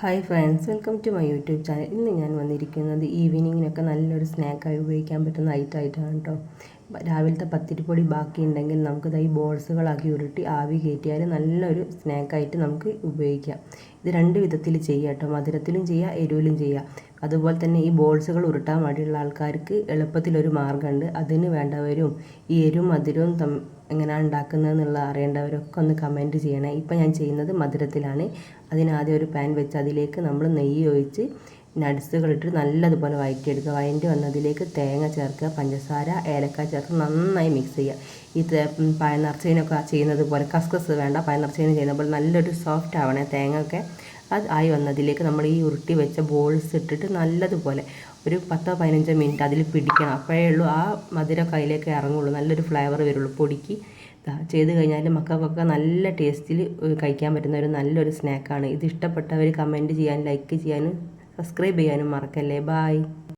Hi friends, welcome to my YouTube channel. ഇന്ന് ഞാൻ വന്നിരിക്കുന്നത് ഈവനിങ്ങിനൊക്കെ നല്ലൊരു സ്നാക്കായി ഉപയോഗിക്കാൻ പറ്റുന്ന ഐറ്റമായിട്ടാണ് കേട്ടോ. രാവിലത്തെ പത്തിരിപ്പൊടി ബാക്കിയുണ്ടെങ്കിൽ നമുക്കിത് ഈ ബോൾസുകളാക്കി ഉരുട്ടി ആവി കയറ്റിയാൽ നല്ലൊരു സ്നാക്കായിട്ട് നമുക്ക് ഉപയോഗിക്കാം. ഇത് രണ്ട് വിധത്തിൽ ചെയ്യാം കേട്ടോ. മധുരത്തിലും ചെയ്യാം, എരിവിലും ചെയ്യാം. അതുപോലെ തന്നെ ഈ ബോൾസുകൾ ഉരുട്ടാൻ മടിയുള്ള ആൾക്കാർക്ക് എളുപ്പത്തിലൊരു മാർഗ്ഗമുണ്ട്. അതിന് വേണ്ടവരും ഈ എരിവും മധുരവും എങ്ങനെയാണ് ഉണ്ടാക്കുന്നതെന്നുള്ള അറിയേണ്ടവരൊക്കെ ഒന്ന് കമൻറ്റ് ചെയ്യണേ. ഇപ്പം ഞാൻ ചെയ്യുന്നത് മധുരത്തിലാണ്. അതിനാദ്യം ഒരു പാൻ വെച്ച് അതിലേക്ക് നമ്മൾ നെയ്യ് ഒഴിച്ച് നട്സുകളിട്ട് നല്ലതുപോലെ വഴറ്റിയെടുക്കുക. വഴറ്റി വന്നതിലേക്ക് തേങ്ങ ചേർക്കുക, പഞ്ചസാര, ഏലക്ക ചേർത്ത് നന്നായി മിക്സ് ചെയ്യുക. ഈ പഴം നിറച്ചതിനൊക്കെ ചെയ്യുന്നത് പോലെ കസ്കസ് വേണ്ട, പഴം നിറച്ചതിന് ചെയ്യുന്ന പോലെ നല്ലൊരു സോഫ്റ്റ് ആവണേ തേങ്ങ ഒക്കെ. അത് ആയി വന്നതിലേക്ക് നമ്മൾ ഈ ഉരുട്ടി വെച്ച ബോൾസ് ഇട്ടിട്ട് നല്ലതുപോലെ ഒരു 10-15 മിനിറ്റ് അതിൽ പിടിക്കണം. അപ്പോഴേ ഉള്ളൂ ആ മധുരം കയ്യിലേക്ക് ഇറങ്ങുള്ളൂ, നല്ലൊരു ഫ്ലേവർ വരുള്ളൂ. പൊടിക്ക് ചെയ്ത് കഴിഞ്ഞാൽ മക്കൾക്കൊക്കെ നല്ല ടേസ്റ്റിൽ കഴിക്കാൻ പറ്റുന്ന ഒരു നല്ലൊരു സ്നാക്കാണ് ഇത്. ഇഷ്ടപ്പെട്ടവർ കമൻറ്റ് ചെയ്യാനും ലൈക്ക് ചെയ്യാനും സബ്സ്ക്രൈബ് ചെയ്യാനും മറക്കല്ലേ. ബായ്.